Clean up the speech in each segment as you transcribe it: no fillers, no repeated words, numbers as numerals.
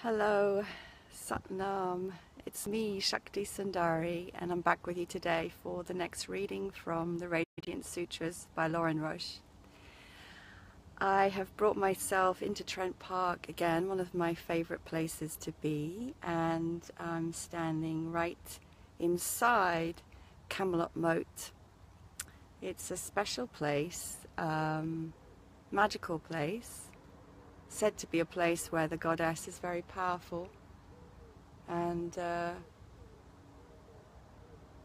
Hello, Satnam. It's me, Shakti Sundari, and I'm back with you today for the next reading from the Radiant Sutras by Lauren Roche. I have brought myself into Trent Park again, one of my favourite places to be, and I'm standing right inside Camelot Moat. It's a special place, magical place, said to be a place where the goddess is very powerful, and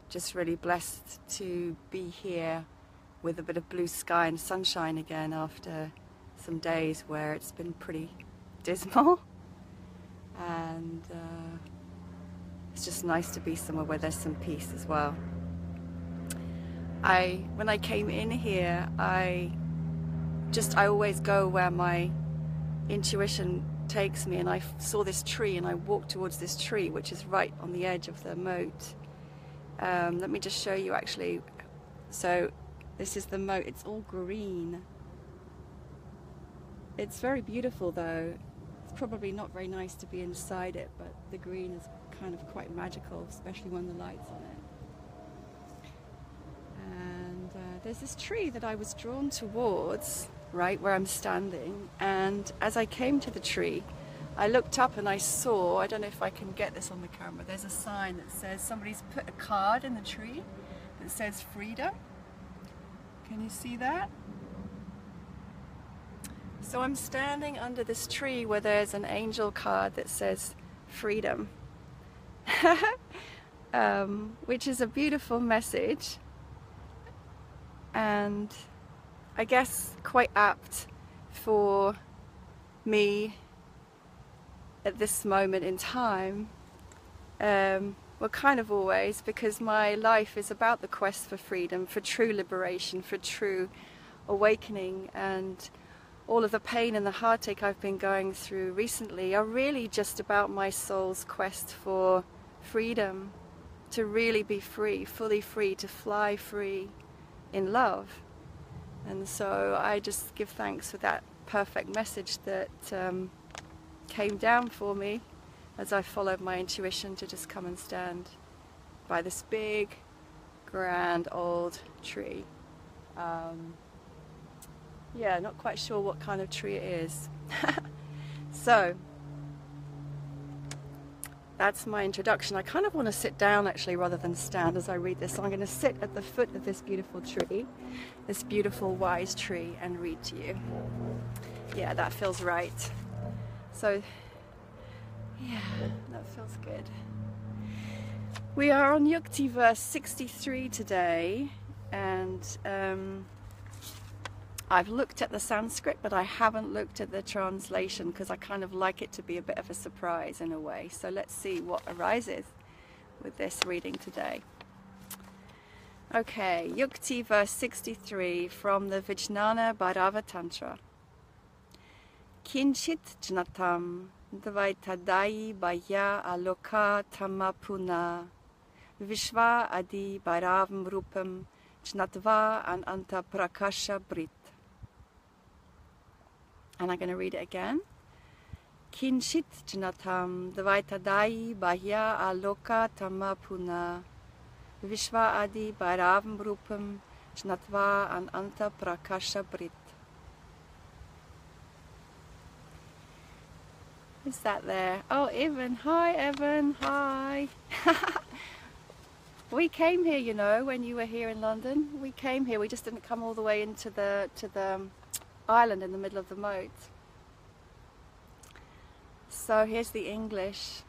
just really blessed to be here with a bit of blue sky and sunshine again after some days where it's been pretty dismal. And it's just nice to be somewhere where there's some peace as well. When I came in here, I always go where my intuition takes me, and I saw this tree and I walked towards this tree, which is right on the edge of the moat. Let me just show you actually. So this is the moat. It's all green. It's very beautiful though. It's probably not very nice to be inside it, but the green is kind of quite magical, especially when the light's on it. And there's this tree that I was drawn towards, right where I'm standing, and as I came to the tree, I looked up and I saw, I don't know if I can get this on the camera, there's a sign that says, somebody's put a card in the tree that says freedom. Can you see that? So I'm standing under this tree where there's an angel card that says freedom, which is a beautiful message, and I guess quite apt for me at this moment in time. Well, kind of always, because my life is about the quest for freedom, for true liberation, for true awakening, and all of the pain and the heartache I've been going through recently are really just about my soul's quest for freedom, to really be free, fully free, to fly free in love. And so I just give thanks for that perfect message that came down for me as I followed my intuition to just come and stand by this big, grand old tree. Yeah, not quite sure what kind of tree it is. So that's my introduction. I kind of want to sit down actually rather than stand as I read this. So I'm going to sit at the foot of this beautiful tree, this beautiful wise tree, and read to you. Yeah, that feels right. So yeah, that feels good. We are on Yukti verse 63 today, and I've looked at the Sanskrit, but I haven't looked at the translation because I kind of like it to be a bit of a surprise in a way. So let's see what arises with this reading today. Okay, Yukti verse 63 from the Vijnana Bhairava Tantra. Kinchit jnatam dvaitadai bhaya aloka tamapuna vishva adi bhairavam rupam jnatva an anta prakasha brit. And I'm going to read it again. Kinchit jnatam dvaitadai bhaya aloka tamapuna vishva adi bhairavam rupam jnatva an anta prakasha brit. Is that there? Oh, Evan. Hi, Evan. Hi. We came here, you know, when you were here in London. We came here. We just didn't come all the way into the island in the middle of the moat. So here's the English.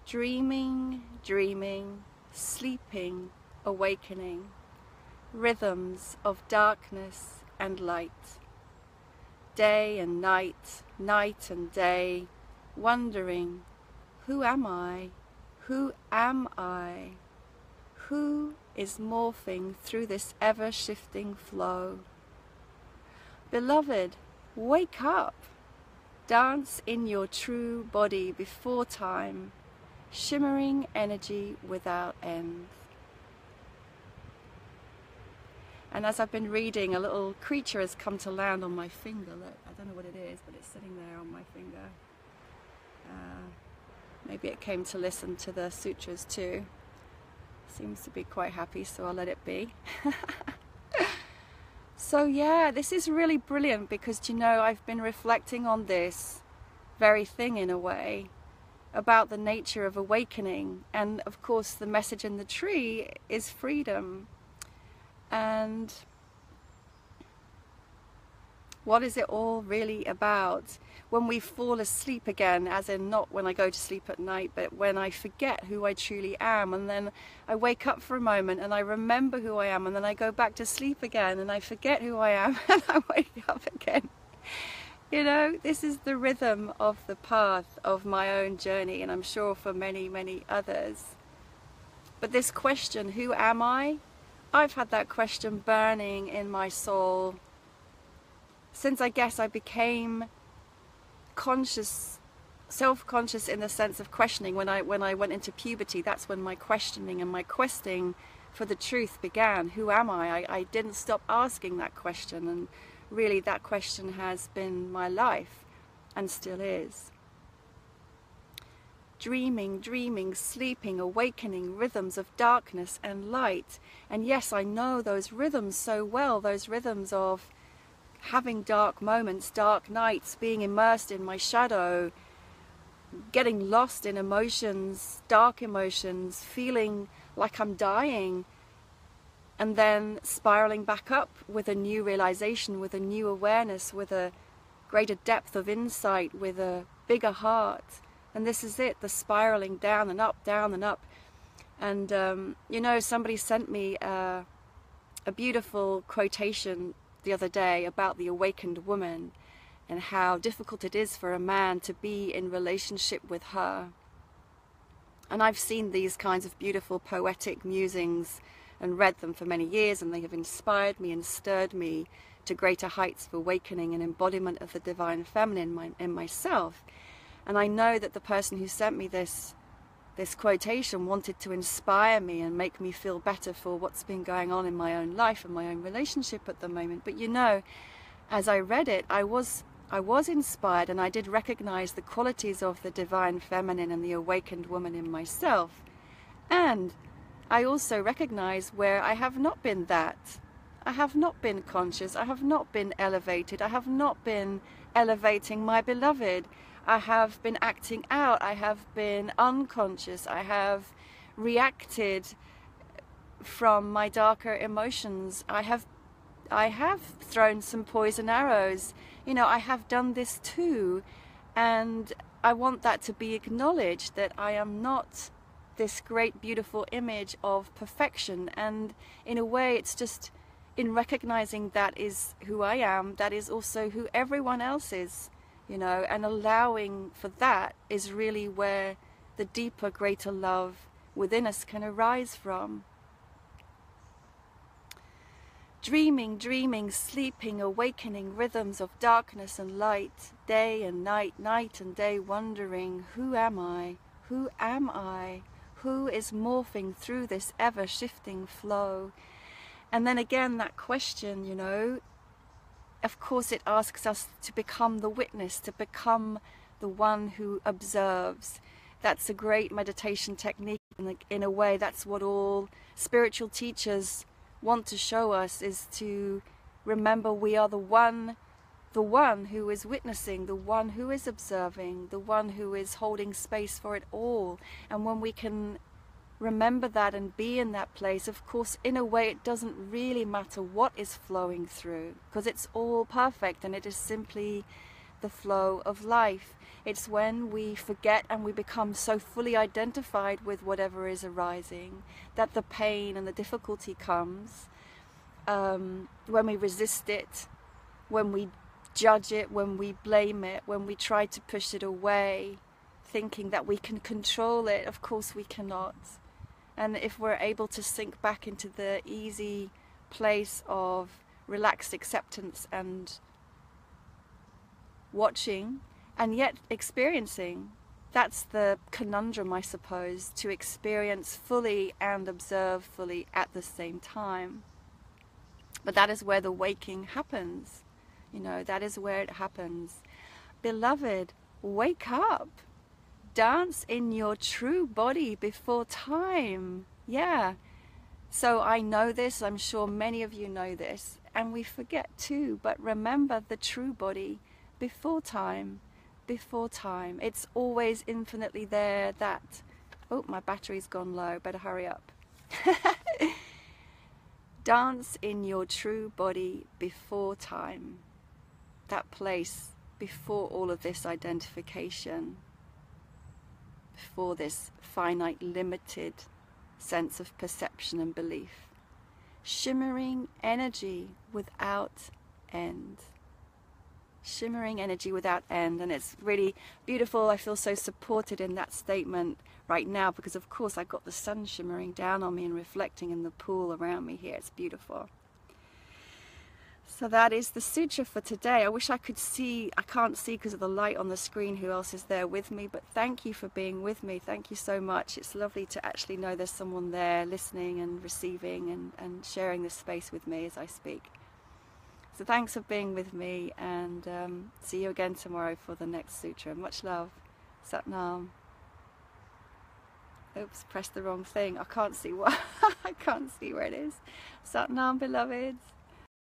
Dreaming, dreaming, sleeping, awakening, rhythms of darkness and light. Day and night, night and day, wondering, who am I? Who am I? Who is morphing through this ever-shifting flow? Beloved, wake up! Dance in your true body before time, shimmering energy without end. And as I've been reading, a little creature has come to land on my finger. Look, I don't know what it is, but it's sitting there on my finger. Maybe it came to listen to the sutras too. Seems to be quite happy, so I'll let it be. So yeah, this is really brilliant because, you know, I've been reflecting on this very thing in a way, about the nature of awakening. And of course the message in the tree is freedom. And what is it all really about? When we fall asleep again, as in not when I go to sleep at night, but when I forget who I truly am, and then I wake up for a moment and I remember who I am, and then I go back to sleep again and I forget who I am and I wake up again. You know, this is the rhythm of the path of my own journey, and I'm sure for many, many others. But this question, who am I? I've had that question burning in my soul since, I guess, I became conscious, self-conscious in the sense of questioning. When I went into puberty, that's when my questioning and my questing for the truth began. Who am I? I didn't stop asking that question, and really that question has been my life and still is. Dreaming, dreaming, sleeping, awakening, rhythms of darkness and light. And yes, I know those rhythms so well, those rhythms of having dark moments, dark nights, being immersed in my shadow, getting lost in emotions, dark emotions, feeling like I'm dying, and then spiraling back up with a new realization, with a new awareness, with a greater depth of insight, with a bigger heart. And this is it, the spiraling down and up, down and up. And you know, somebody sent me a beautiful quotation the other day about the awakened woman and how difficult it is for a man to be in relationship with her. And I've seen these kinds of beautiful poetic musings and read them for many years, and they have inspired me and stirred me to greater heights of awakening and embodiment of the divine feminine in myself. And I know that the person who sent me this quotation wanted to inspire me and make me feel better for what's been going on in my own life and my own relationship at the moment. But you know, as I read it, I was inspired, and I did recognize the qualities of the divine feminine and the awakened woman in myself. And I also recognize where I have not been that. I have not been conscious. I have not been elevated. I have not been elevating my beloved. I have been acting out. I have been unconscious. I have reacted from my darker emotions. I have thrown some poison arrows. You know, I have done this too. And I want that to be acknowledged, that I am not this great, beautiful image of perfection. And in a way, it's just in recognizing that is who I am, that is also who everyone else is. You know, and allowing for that is really where the deeper, greater love within us can arise from. Dreaming, dreaming, sleeping, awakening, rhythms of darkness and light, day and night, night and day, wondering, who am I? Who am I? Who is morphing through this ever-shifting flow? And then again, that question, you know, of course it asks us to become the witness, to become the one who observes. That's a great meditation technique. In a way, that's what all spiritual teachers want to show us, is to remember we are the one who is witnessing, the one who is observing, the one who is holding space for it all. And when we can remember that and be in that place, of course, in a way, it doesn't really matter what is flowing through, because it's all perfect and it is simply the flow of life. It's when we forget and we become so fully identified with whatever is arising that the pain and the difficulty comes, when we resist it, when we judge it, when we blame it, when we try to push it away, thinking that we can control it. Of course we cannot. And if we're able to sink back into the easy place of relaxed acceptance and watching and yet experiencing, that's the conundrum, I suppose, to experience fully and observe fully at the same time. But that is where the waking happens. You know, that is where it happens. Beloved, wake up. Dance in your true body before time. Yeah. So I know this, I'm sure many of you know this, and we forget too, but remember the true body before time, before time. It's always infinitely there. That, oh, my battery's gone low, better hurry up. Dance in your true body before time. That place before all of this identification, before this finite, limited sense of perception and belief. Shimmering energy without end. Shimmering energy without end. And it's really beautiful. I feel so supported in that statement right now because of course I got the sun shimmering down on me and reflecting in the pool around me here. It's beautiful. So that is the sutra for today. I wish I could see, I can't see because of the light on the screen who else is there with me, but thank you for being with me. Thank you so much. It's lovely to actually know there's someone there listening and receiving and sharing this space with me as I speak. So thanks for being with me, and see you again tomorrow for the next sutra. Much love. Sat Nam. Oops, pressed the wrong thing. I can't see what I can't see where it is. Sat Nam, beloveds.